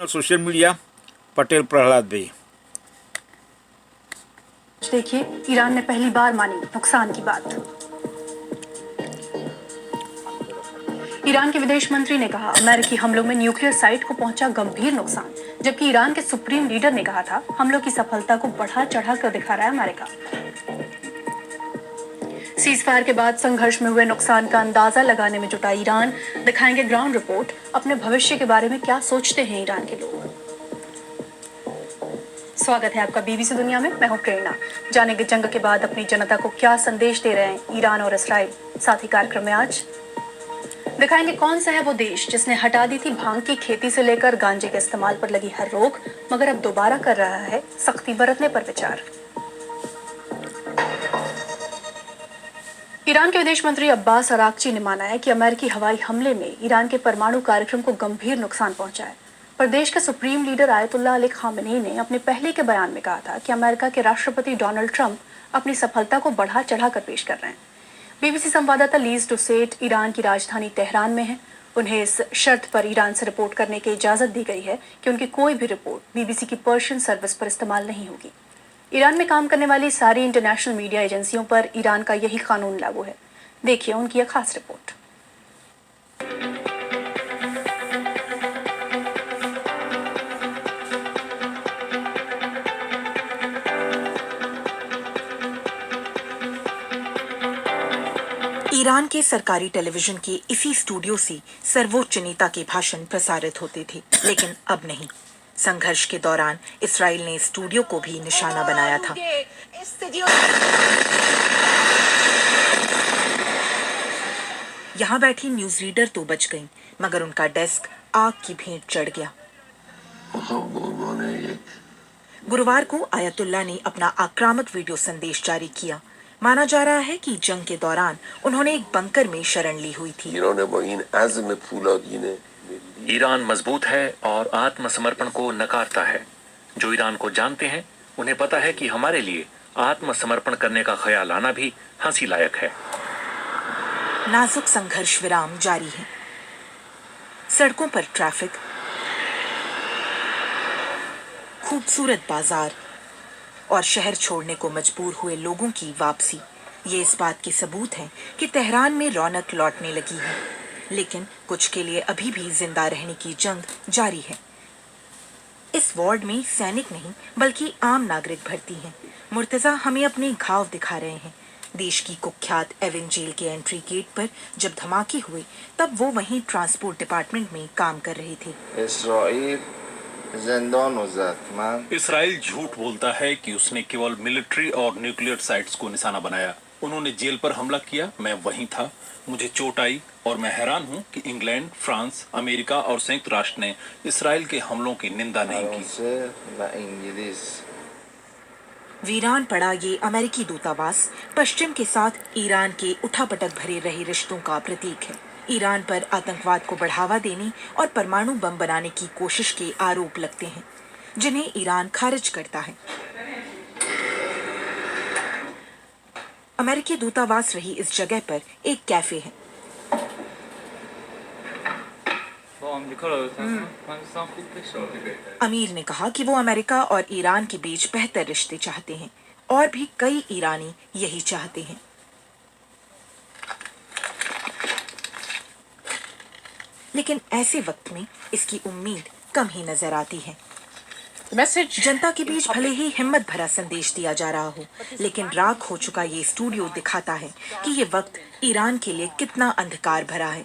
Social media Patel Prahlad भाई। देखिए, Iran ने पहली बार मानी नुकसान की बात। ईरान के विदेश मंत्री ने कहा, अमेरिकी हमलों में न्यूक्लियर साइट को पहुंचा गंभीर नुकसान, जबकि ईरान के सुप्रीम लीडर ने कहा था हमलों की सफलता को बढ़ा चढ़ा कर दिखा रहा है अमेरिका। सीजफायर के बाद संघर्ष में हुए नुकसान का अंदाजा लगाने में जुटा ईरान। दिखाएंगे ग्राउंड रिपोर्ट। अपने भविष्य के बारे में क्या सोचते हैं ईरान के लोग। स्वागत है आपका बीबीसी दुनिया में। मैं हूं प्रेरणा। जानेंगे जंग के बाद अपनी जनता को क्या संदेश दे रहे हैं ईरान और इसराइल। साथ ही कार्यक्रम में आज दिखाएंगे कौन सा है वो देश जिसने हटा दी थी भांग की खेती से लेकर गांजे के इस्तेमाल पर लगी हर रोक, मगर अब दोबारा कर रहा है सख्ती बरतने पर विचार। ईरान के विदेश मंत्री अब्बास अराक्ची ने माना है कि अमेरिकी हवाई हमले में ईरान के परमाणु कार्यक्रम को गंभीर नुकसान पहुंचा है। पर देश के supreme leader Ayatollah Ali Khamenei ने अपने पहले के बयान में कहा था कि अमेरिका के राष्ट्रपति डोनाल्ड ट्रंप अपनी सफलता को बढ़ा चढ़ाकर पेश कर रहे हैं। बीबीसी संवाददाता लीज डुसेट ईरान की राजधानी तेहरान में है। उन्हें इस शर्त पर ईरान से रिपोर्ट करने की इजाजत दी गई है कि उनकी कोई भी रिपोर्ट बीबीसी की पर्शियन सर्विस पर इस्तेमाल नहीं होगी। ईरान में काम करने वाली सारी इंटरनेशनल मीडिया एजेंसियों पर ईरान का यही कानून लागू है। देखिए उनकी एक खास रिपोर्ट। ईरान के सरकारी टेलीविजन के इसी स्टूडियो से सर्वोच्च नेता के भाषण प्रसारित होते थे, लेकिन अब नहीं। संघर्ष के दौरान इसराइल ने स्टूडियो को भी निशाना बनाया था। यहाँ बैठी न्यूज रीडर तो बच गईं, मगर उनका डेस्क आग की भेंट चढ़ गया। गुरुवार को आयतुल्लाह ने अपना आक्रामक वीडियो संदेश जारी किया। माना जा रहा है कि जंग के दौरान उन्होंने एक बंकर में शरण ली हुई थी। ईरान मजबूत है और आत्मसमर्पण को नकारता है। जो ईरान को जानते हैं उन्हें पता है कि हमारे लिए आत्मसमर्पण करने का ख्याल आना भी हंसी लायक है। नाजुक संघर्ष विराम जारी है। सड़कों पर ट्रैफिक, खूबसूरत बाजार और शहर छोड़ने को मजबूर हुए लोगों की वापसी, ये इस बात के सबूत हैं कि तेहरान में रौनक लौटने लगी है। लेकिन कुछ के लिए अभी भी जिंदा रहने की जंग जारी है। इस वार्ड में सैनिक नहीं बल्कि आम नागरिक भर्ती हैं। मुर्तजा हमें अपने घाव दिखा रहे हैं। देश की कुख्यात एविन जेल के एंट्री गेट पर जब धमाके हुए तब वो वहीं ट्रांसपोर्ट डिपार्टमेंट में काम कर रहे थे। इसराइल झूठ बोलता है कि उसने केवल मिलिट्री और न्यूक्लियर साइट्स को निशाना बनाया। उन्होंने जेल पर हमला किया, मैं वहीं था, मुझे चोट आई और मैं हैरान हूं कि इंग्लैंड, फ्रांस, अमेरिका और संयुक्त राष्ट्र ने इसराइल के हमलों की निंदा नहीं की। वीरान पड़ा ये अमेरिकी दूतावास पश्चिम के साथ ईरान के उठापटक भरे रहे रिश्तों का प्रतीक है। ईरान पर आतंकवाद को बढ़ावा देने और परमाणु बम बनाने की कोशिश के आरोप लगते हैं, जिन्हें ईरान खारिज करता है। अमेरिकी दूतावास रही इस जगह पर एक कैफे है। अमीर ने कहा कि वो अमेरिका और ईरान के बीच बेहतर रिश्ते चाहते हैं और भी कई ईरानी यही चाहते हैं। लेकिन ऐसे वक्त में इसकी उम्मीद कम ही नजर आती है। जनता के बीच भले ही हिम्मत भरा संदेश दिया जा रहा हो, लेकिन राख हो चुका ये स्टूडियो दिखाता है कि ये वक्त ईरान के लिए कितना अंधकार भरा है।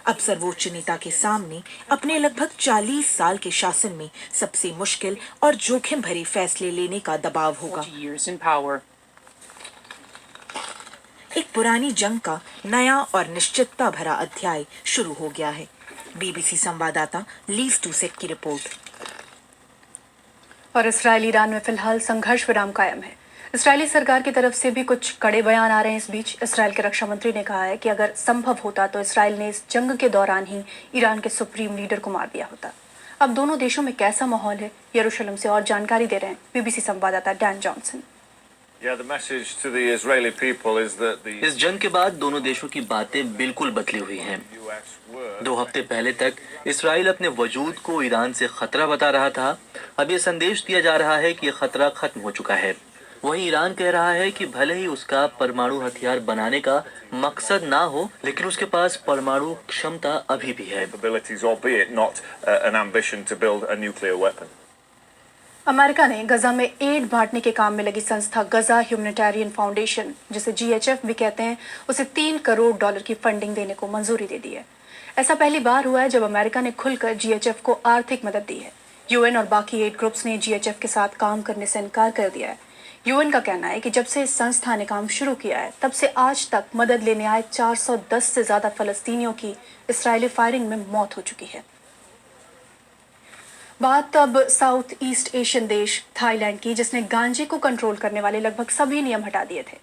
अब सर्वोच्च नेता के सामने अपने लगभग 40 साल के शासन में सबसे मुश्किल और जोखिम भरे फैसले लेने का दबाव होगा। एक पुरानी जंग का नया और निश्चितता भरा अध्याय शुरू हो गया है। बीबीसी संवाददाता लीज डुसेट की रिपोर्ट। और इसराइल ईरान में फिलहाल संघर्ष विराम कायम है। इसराइली सरकार की तरफ से भी कुछ कड़े बयान आ रहे हैं। इस बीच इसराइल के रक्षा मंत्री ने कहा है कि अगर संभव होता तो इसराइल ने इस जंग के दौरान ही ईरान के सुप्रीम लीडर को मार दिया होता। अब दोनों देशों में कैसा माहौल है, यरूशलेम से और जानकारी दे रहे हैं बीबीसी संवाददाता Dan Johnson. Yeah, the message to the Israeli people is that the इस जंग के बाद दोनों देशों की बातें बिल्कुल बदली हुई हैं। US were 2 हफ्ते पहले तक इसराइल अपने वजूद को ईरान से खतरा बता रहा था। अब ये संदेश दिया जा रहा है कि ये खतरा खत्म हो चुका है। वहीं ईरान कह रहा है कि भले ही उसका परमाणु हथियार बनाने का मकसद ना हो, लेकिन उसके पास परमाणु क्षमता अभी भी है। abilities, albeit not an ambition to build a nuclear weapon. America ने गजा में एड बांटने के काम में लगी संस्था गजा ह्यूमैनिटेरियन फाउंडेशन, जिसे GHF भी कहते हैं, उसे $3 करोड़ की फंडिंग देने को मंजूरी दे दी है। ऐसा पहली बार हुआ है जब अमेरिका ने खुलकर GHF को आर्थिक मदद दी है। UN और बाकी एड ग्रुप्स ने GHF के साथ काम करने से इनकार कर दिया है। UN का कहना है कि जब से इस संस्था ने काम शुरू किया है, तब से आज तक मदद लेने आए 410 से ज्यादा फलस्तीनियों की इस्राएली फायरिंग में मौत हो चुकी है। बात अब साउथ ईस्ट एशियन देश थाईलैंड की, जिसने गांजे को कंट्रोल करने वाले लगभग सभी नियम हटा दिए थे।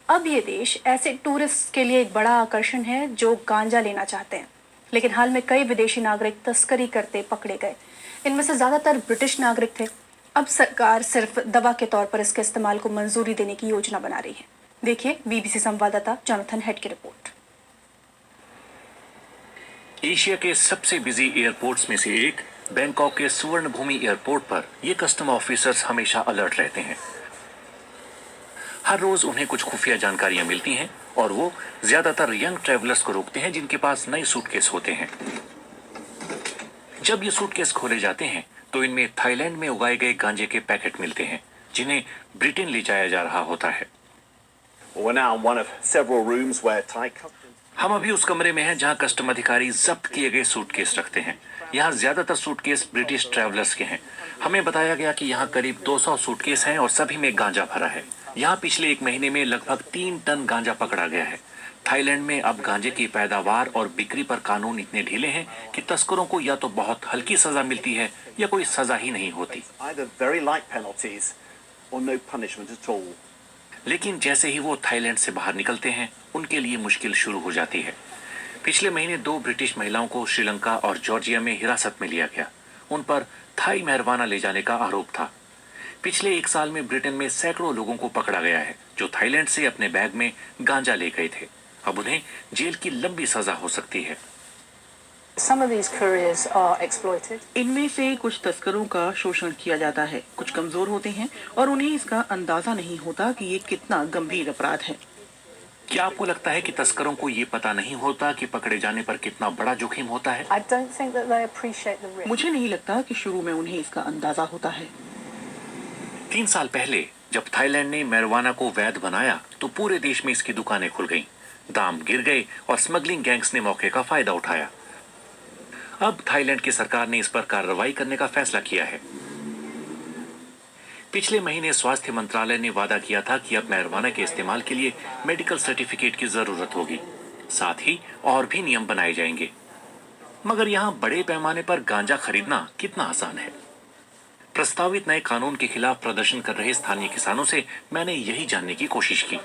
अब ये देश ऐसे टूरिस्ट के लिए एक बड़ा आकर्षण है जो गांजा लेना चाहते हैं, लेकिन हाल में कई विदेशी नागरिक तस्करी करते पकड़े गए। इनमें से ज्यादातर ब्रिटिश नागरिक थे। अब सरकार सिर्फ दवा के तौर पर इसके इस्तेमाल को मंजूरी देने की योजना बना रही है। देखिए BBC संवाददाता जॉनथन हेड की रिपोर्ट। एशिया के सबसे बिजी एयरपोर्ट्स में से एक बैंकॉक के सुवर्ण भूमि एयरपोर्ट पर ये कस्टम ऑफिसर्स हमेशा अलर्ट रहते हैं। हर रोज उन्हें कुछ खुफिया जानकारियां मिलती हैं और वो ज्यादातर यंग ट्रैवलर्स को रोकते हैं जिनके पास नए सूटकेस होते हैं। जब ये सूटकेस खोले जाते हैं तो इनमें थाईलैंड में उगाए गए गांजे के पैकेट मिलते हैं, जिन्हें ब्रिटेन ले जाया जा रहा होता है। We're now in one of several rooms where Thai customs. हम अभी उस कमरे में हैं जहां कस्टम अधिकारी जब्त किए गए सूटकेस रखते हैं। यहाँ ज्यादातर सूटकेस ब्रिटिश ट्रैवलर्स के हैं। हमें बताया गया कि यहाँ करीब 200 सूटकेस हैं और सभी में गांजा भरा है। यहाँ पिछले 1 महीने में लगभग 3 टन गांजा पकड़ा गया है। थाईलैंड में अब गांजे की पैदावार और बिक्री पर कानून इतने ढीले हैं कि तस्करों को या तो बहुत हल्की सजा मिलती है या कोई सजा ही नहीं होती। Either very light penalties or no punishment at all. लेकिन जैसे ही वो थाईलैंड से बाहर निकलते हैं, उनके लिए मुश्किल शुरू हो जाती है। पिछले महीने 2 ब्रिटिश महिलाओं को श्रीलंका और जॉर्जिया में हिरासत में लिया गया। उन पर थाई मेहरबाना ले जाने का आरोप था। पिछले 1 साल में ब्रिटेन में सैकड़ों लोगों को पकड़ा गया है जो थाईलैंड से अपने बैग में गांजा ले गए थे। अब उन्हें जेल की लंबी सजा हो सकती है। Some of these couriers are exploited. इनमें से कुछ तस्करों का शोषण किया जाता है, कुछ कमजोर होते हैं और उन्हें इसका अंदाजा नहीं होता कि ये कितना गंभीर अपराध है। क्या आपको लगता है कि तस्करों को ये पता नहीं होता कि पकड़े जाने पर कितना बड़ा जोखिम होता है? I don't think that they appreciate the risk. मुझे नहीं लगता कि शुरू में उन्हें इसका अंदाजा होता है। 3 साल पहले जब थाईलैंड ने marijuana को वैध बनाया तो पूरे देश में इसकी दुकानें खुल गईं, दाम गिर गए और स्मगलिंग गैंग्स ने मौके का फायदा उठाया। अब थाईलैंड की सरकार ने इस पर कार्रवाई करने का फैसला किया है। पिछले महीने स्वास्थ्य मंत्रालय ने वादा किया था कि अब marijuana के इस्तेमाल के लिए मेडिकल सर्टिफिकेट की जरूरत होगी। साथ ही और भी नियम बनाए जाएंगे। मगर यहाँ बड़े पैमाने पर गांजा खरीदना कितना आसान है? प्रस्तावित नए कानून के खिलाफ प्रदर्शन कर रहे स्थानीय किसानों से मैंने यही जानने की कोशिश की।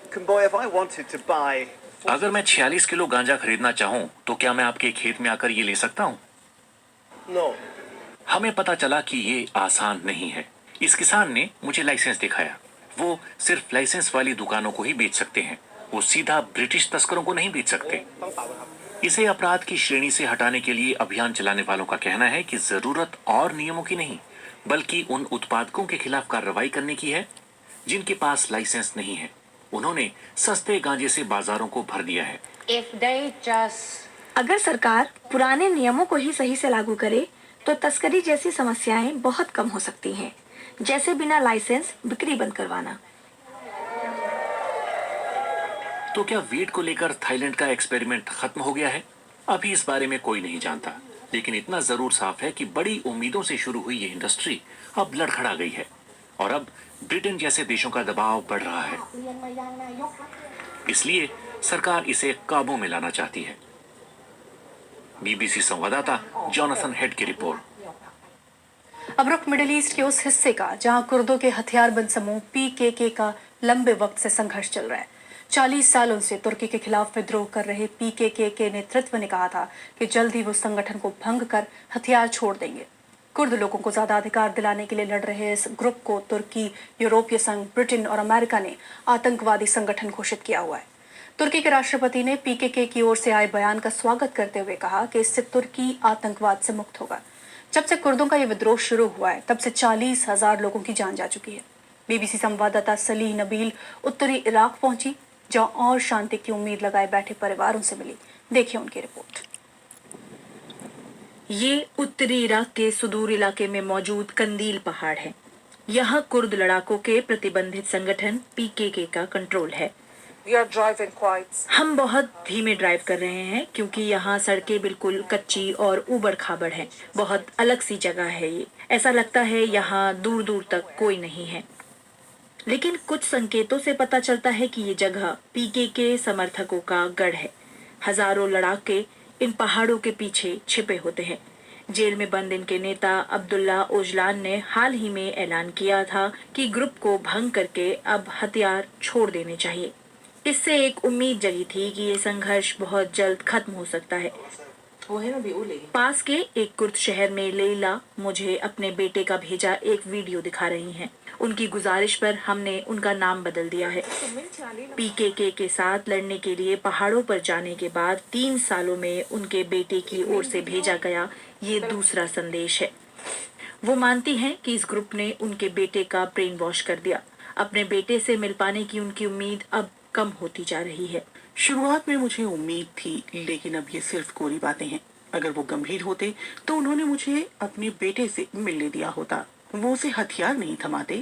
Kumboy, if I wanted to buy अगर मैं 46 किलो गांजा खरीदना चाहूं तो क्या मैं आपके खेत में आकर ये ले सकता हूं? No. हमें पता चला कि ये आसान नहीं है। इस किसान ने मुझे लाइसेंस दिखाया। वो सिर्फ लाइसेंस वाली दुकानों को ही बेच सकते हैं, वो सीधा ब्रिटिश तस्करों को नहीं बेच सकते। इसे अपराध की श्रेणी से हटाने के लिए अभियान चलाने वालों का कहना है कि जरूरत और नियमों की नहीं, बल्कि उन उत्पादकों के खिलाफ कार्रवाई करने की है जिनके पास लाइसेंस नहीं है। उन्होंने सस्ते गांजे से बाजारों को भर दिया है। अगर सरकार पुराने नियमों को ही सही से लागू करे तो तस्करी जैसी समस्याएं बहुत कम हो सकती हैं, जैसे बिना लाइसेंस बिक्री बंद करवाना। तो क्या वीड को लेकर थाईलैंड का एक्सपेरिमेंट खत्म हो गया है? अभी इस बारे में कोई नहीं जानता, लेकिन इतना जरूर साफ है कि बड़ी उम्मीदों से शुरू हुई ये इंडस्ट्री अब लड़खड़ा गई है और अब ब्रिटेन जैसे देशों का दबाव बढ़ रहा है। इसलिए सरकार इसे काबू में लाना चाहती है। BBC संवाददाता जॉनथन हेड की रिपोर्ट। अब रुख मिडिल ईस्ट के उस हिस्से का जहां कुर्दों के हथियारबंद समूह PKK का लंबे वक्त से संघर्ष चल रहा है। 40 सालों से तुर्की के खिलाफ विद्रोह कर रहे PKK के नेतृत्व ने कहा था कि जल्द ही वो संगठन को भंग कर हथियार छोड़ देंगे। कुर्द लोगों को ज्यादा अधिकार दिलाने के लिए लड़ रहे इस ग्रुप को तुर्की, यूरोपीय संघ, ब्रिटेन और अमेरिका ने आतंकवादी संगठन घोषित किया हुआ है। तुर्की के राष्ट्रपति ने पीकेके की ओर से आए बयान का स्वागत करते हुए कहा कि इससे तुर्की आतंकवाद से मुक्त होगा। जब से कुर्दों का ये विद्रोह शुरू हुआ है तब से 40,000 लोगों की जान जा चुकी है। बीबीसी संवाददाता सलीह नबील उत्तरी इराक पहुंची, जहां और शांति की उम्मीद लगाए बैठे परिवारों से मिली। देखिए उनकी रिपोर्ट। ये उत्तरी इराक के सुदूर इलाके में मौजूद कंदील पहाड़ है। यहाँ कुर्द लड़ाकों के प्रतिबंधित संगठन पीकेके का कंट्रोल है। हम बहुत धीमे ड्राइव कर रहे हैं क्योंकि यहाँ सड़कें बिल्कुल कच्ची और ऊबड़ खाबड़ हैं। बहुत अलग सी जगह है ये। ऐसा लगता है यहाँ दूर दूर तक कोई नहीं है। लेकिन कुछ संकेतों से पता चलता है कि ये जगह पीकेके समर्थकों का गढ़ है। हजारों लड़ाके इन पहाड़ों के पीछे छिपे होते हैं। जेल में बंद इनके नेता अब्दुल्ला ओजलान ने हाल ही में ऐलान किया था कि ग्रुप को भंग करके अब हथियार छोड़ देने चाहिए। इससे एक उम्मीद जगी थी कि ये संघर्ष बहुत जल्द खत्म हो सकता है। पास के एक कुर्द शहर में लेला मुझे अपने बेटे का भेजा एक वीडियो दिखा रही हैं। उनकी गुजारिश पर हमने उनका नाम बदल दिया है। पीकेके के साथ लड़ने के लिए पहाड़ों पर जाने के बाद 3 सालों में उनके बेटे की ओर से भेजा गया ये दूसरा संदेश है। वो मानती हैं कि इस ग्रुप ने उनके बेटे का ब्रेन वॉश कर दिया। अपने बेटे से मिल पाने की उनकी उम्मीद अब कम होती जा रही है। शुरुआत में मुझे उम्मीद थी, लेकिन अब ये सिर्फ कोरी बातें हैं। अगर वो गंभीर होते तो उन्होंने मुझे अपने बेटे से मिलने दिया होता। वो उसे हथियार नहीं थमाते।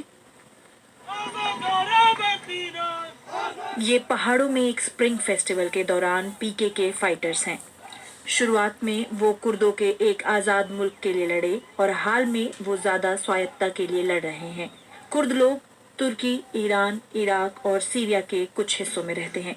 ये पहाड़ों में एक स्प्रिंग फेस्टिवल के दौरान पीकेके फाइटर्स हैं। शुरुआत में वो कुर्दों के एक आज़ाद मुल्क के लिए लड़े और हाल में वो ज़्यादा स्वायत्तता के लिए लड़ रहे हैं। कुर्द लोग तुर्की, ईरान, इराक और सीरिया के कुछ हिस्सों में रहते हैं।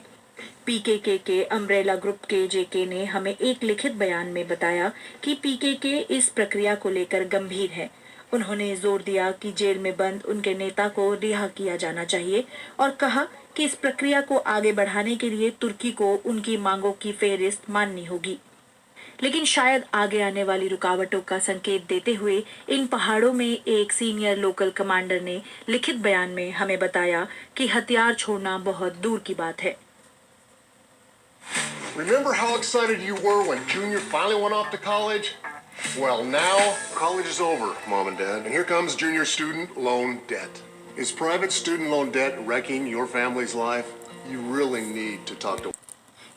पीकेके के अम्ब्रेला ग्रुप के जेके ने हमें एक लिखित बयान में बताया कि पीकेके इस प्रक्रिया को लेकर गंभीर है। उन्होंने जोर दिया कि जेल में बंद उनके नेता को रिहा किया जाना चाहिए और कहा कि इस प्रक्रिया को आगे बढ़ाने के लिए तुर्की को उनकी मांगों की फेहरिस्त माननी होगी। लेकिन शायद आगे आने वाली रुकावटों का संकेत देते हुए इन पहाड़ों में एक सीनियर लोकल कमांडर ने लिखित बयान में हमें बताया कि हथियार छोड़ना बहुत दूर की बात है। Remember how excited you were when Junior finally went off to college? Well, now college is over, Mom and Dad, and here comes Junior student loan debt. Is private student loan debt wrecking your family's life? You really need to talk to.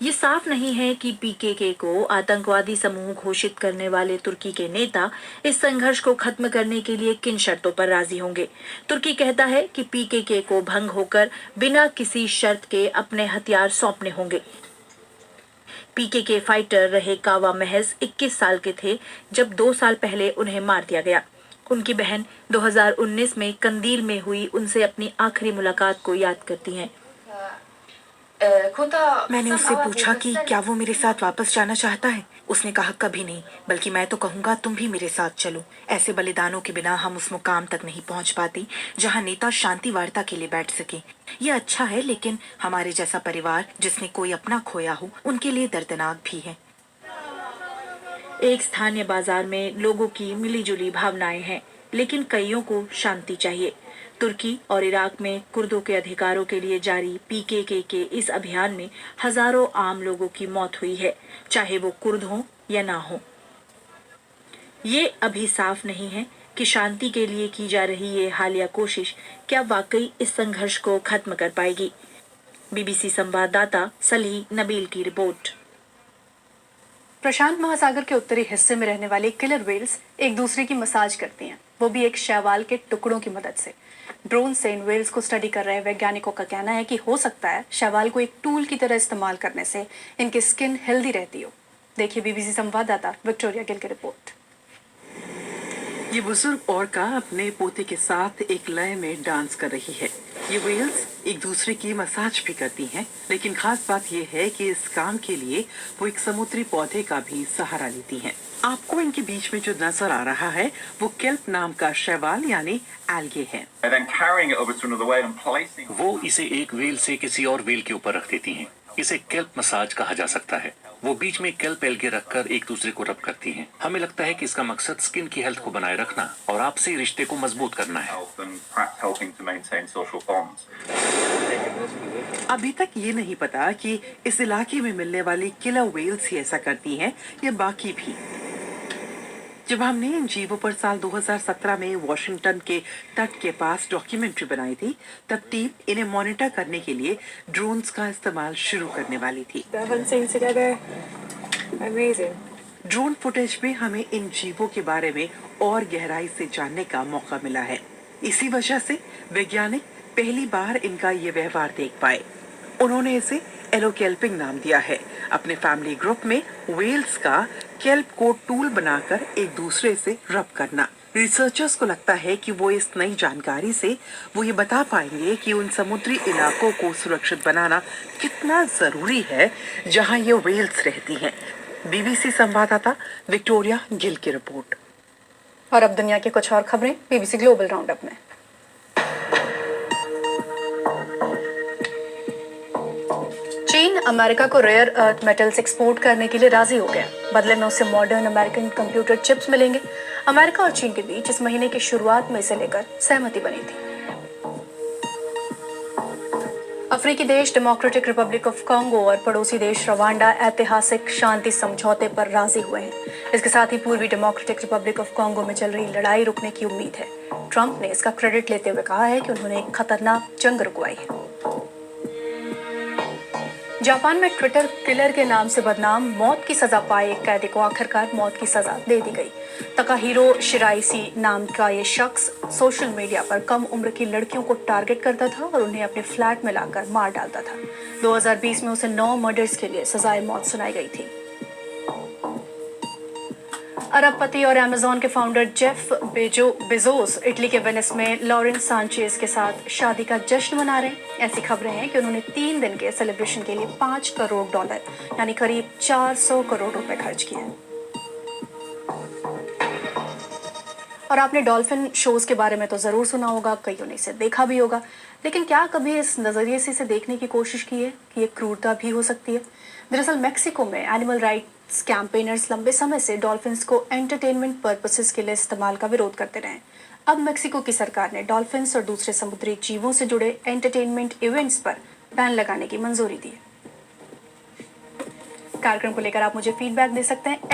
ये साफ नहीं है कि PKK को आतंकवादी समूह घोषित करने वाले तुर्की के नेता इस संघर्ष को खत्म करने के लिए किन शर्तों पर राजी होंगे। तुर्की कहता है कि पीकेके को भंग होकर बिना किसी शर्त के अपने हथियार सौंपने होंगे। पीकेके फाइटर रहे कावा महज 21 साल के थे जब 2 साल पहले उन्हें मार दिया गया। उनकी बहन 2019 में कंदील में हुई उनसे अपनी आखिरी मुलाकात को याद करती हैं। मैंने उससे पूछा कि क्या वो मेरे साथ वापस जाना चाहता है। उसने कहा कभी नहीं, बल्कि मैं तो कहूँगा तुम भी मेरे साथ चलो। ऐसे बलिदानों के बिना हम उस मुकाम तक नहीं पहुँच पाते जहाँ नेता शांति वार्ता के लिए बैठ सके। ये अच्छा है, लेकिन हमारे जैसा परिवार जिसने कोई अपना खोया हो उनके लिए दर्दनाक भी है। एक स्थानीय बाजार में लोगों की मिलीजुली भावनाएं हैं, लेकिन कईयों को शांति चाहिए। तुर्की और इराक में कुर्दों के अधिकारों के लिए जारी पीकेके के इस अभियान में हजारों आम लोगों की मौत हुई है, चाहे वो कुर्द हों या ना हो। ये अभी साफ नहीं है कि शांति के लिए की जा रही ये हालिया कोशिश क्या वाकई इस संघर्ष को खत्म कर पाएगी। बीबीसी संवाददाता सलीह नबील की रिपोर्ट। प्रशांत महासागर के उत्तरी हिस्से में रहने वाले किलर व्हेल्स एक दूसरे की मसाज करती हैं, वो भी एक शैवाल के टुकड़ों की मदद से। ड्रोन से इन व्हेल्स को स्टडी कर रहे वैज्ञानिकों का कहना है कि हो सकता है शैवाल को एक टूल की तरह इस्तेमाल करने से इनकी स्किन हेल्दी रहती हो। देखिए बीबीसी संवाददाता विक्टोरिया गिल की रिपोर्ट। ये बुजुर्ग औरका अपने पोते के साथ एक लय में डांस कर रही है। ये व्हेल्स एक दूसरे की मसाज भी करती हैं, लेकिन खास बात ये है कि इस काम के लिए वो एक समुद्री पौधे का भी सहारा लेती हैं। आपको इनके बीच में जो नजर आ रहा है वो केल्प नाम का शैवाल यानी एल्गे है। वो इसे एक व्हेल से किसी और व्हेल के ऊपर रख देती हैं। इसे केल्प मसाज कहा जा सकता है। वो बीच में केल्प एल्गे रखकर एक दूसरे को रब करती हैं। हमें लगता है कि इसका मकसद स्किन की हेल्थ को बनाए रखना और आपसी रिश्ते को मजबूत करना है। अभी तक ये नहीं पता कि इस इलाके में मिलने वाली किलर व्हेल्स ही ऐसा करती हैं या बाकी भी। जब हमने इन जीवों पर साल 2017 में वॉशिंगटन के तट के पास डॉक्यूमेंट्री बनाई थी, तब टीम इन्हें मॉनिटर करने के लिए ड्रोन्स का इस्तेमाल शुरू करने वाली थी। ड्रोन फुटेज में हमें इन जीवों के बारे में और गहराई से जानने का मौका मिला है। इसी वजह से वैज्ञानिक पहली बार इनका ये व्यवहार देख पाए। उन्होंने इसे एलोकेल्पिंग नाम दिया है। अपने फैमिली ग्रुप में व्हेल्स का केल्प को टूल बनाकर एक दूसरे से रब करना। रिसर्चर्स को लगता है कि वो इस नई जानकारी से वो ये बता पाएंगे कि उन समुद्री इलाकों को सुरक्षित बनाना कितना जरूरी है जहां ये व्हेल्स रहती हैं। बीबीसी संवाददाता विक्टोरिया गिल की रिपोर्ट। और अब दुनिया की कुछ और खबरें बीबीसी ग्लोबल राउंडअप में। चीन अमेरिका को रेयर अर्थ मेटल्स एक्सपोर्ट करने के लिए राजी हो गया। बदले में उसे मॉडर्न अमेरिकन कंप्यूटर चिप्स मिलेंगे। अमेरिका और चीन के बीच इस महीने की शुरुआत में इसे लेकर सहमति बनी थी। अफ्रीकी देश डेमोक्रेटिक रिपब्लिक ऑफ कांगो और पड़ोसी देश रवांडा ऐतिहासिक शांति समझौते पर राजी हुए हैं। इसके साथ ही पूर्वी डेमोक्रेटिक रिपब्लिक ऑफ कांगो में चल रही लड़ाई रुकने की उम्मीद है। ट्रंप ने इसका क्रेडिट लेते हुए कहा है कि उन्होंने एक खतरनाक जंग रुकवाई है। जापान में ट्विटर किलर के नाम से बदनाम मौत की सजा पाए एक कैदी को आखिरकार मौत की सजा दे दी गई। तकाहिरो शिराइसी नाम का ये शख्स सोशल मीडिया पर कम उम्र की लड़कियों को टारगेट करता था और उन्हें अपने फ्लैट में लाकर मार डालता था। 2020 में उसे 9 मर्डर्स के लिए सजाए मौत सुनाई गई थी। अरबपति और अमेज़न के फाउंडर जेफ बेजोस इटली के वेनिस में लॉरेंस सांचेज के साथ शादी का जश्न मना रहे हैं। ऐसी खबरें हैं कि उन्होंने 3 दिन के सेलिब्रेशन के लिए $5 करोड़ यानी करीब 400 करोड़ रुपए खर्च किए। और आपने डॉल्फिन शोज के बारे में तो जरूर सुना होगा, कईयों ने इसे देखा भी होगा, लेकिन क्या कभी इस नजरिए से इसे देखने की कोशिश की है कि ये क्रूरता भी हो सकती है? दरअसल मेक्सिको में एनिमल राइट्स कैंपेनर्स लंबे समय से डॉल्फिन्स को एंटरटेनमेंट पर्पसेस के लिए इस्तेमाल का विरोध करते रहे। अब मेक्सिको की सरकार ने डॉल्फिन्स और दूसरे समुद्री जीवों से जुड़े एंटरटेनमेंट इवेंट्स पर बैन लगाने की मंजूरी दी है। कार्यक्रम को लेकर आप मुझे फीडबैक दे सकते हैं।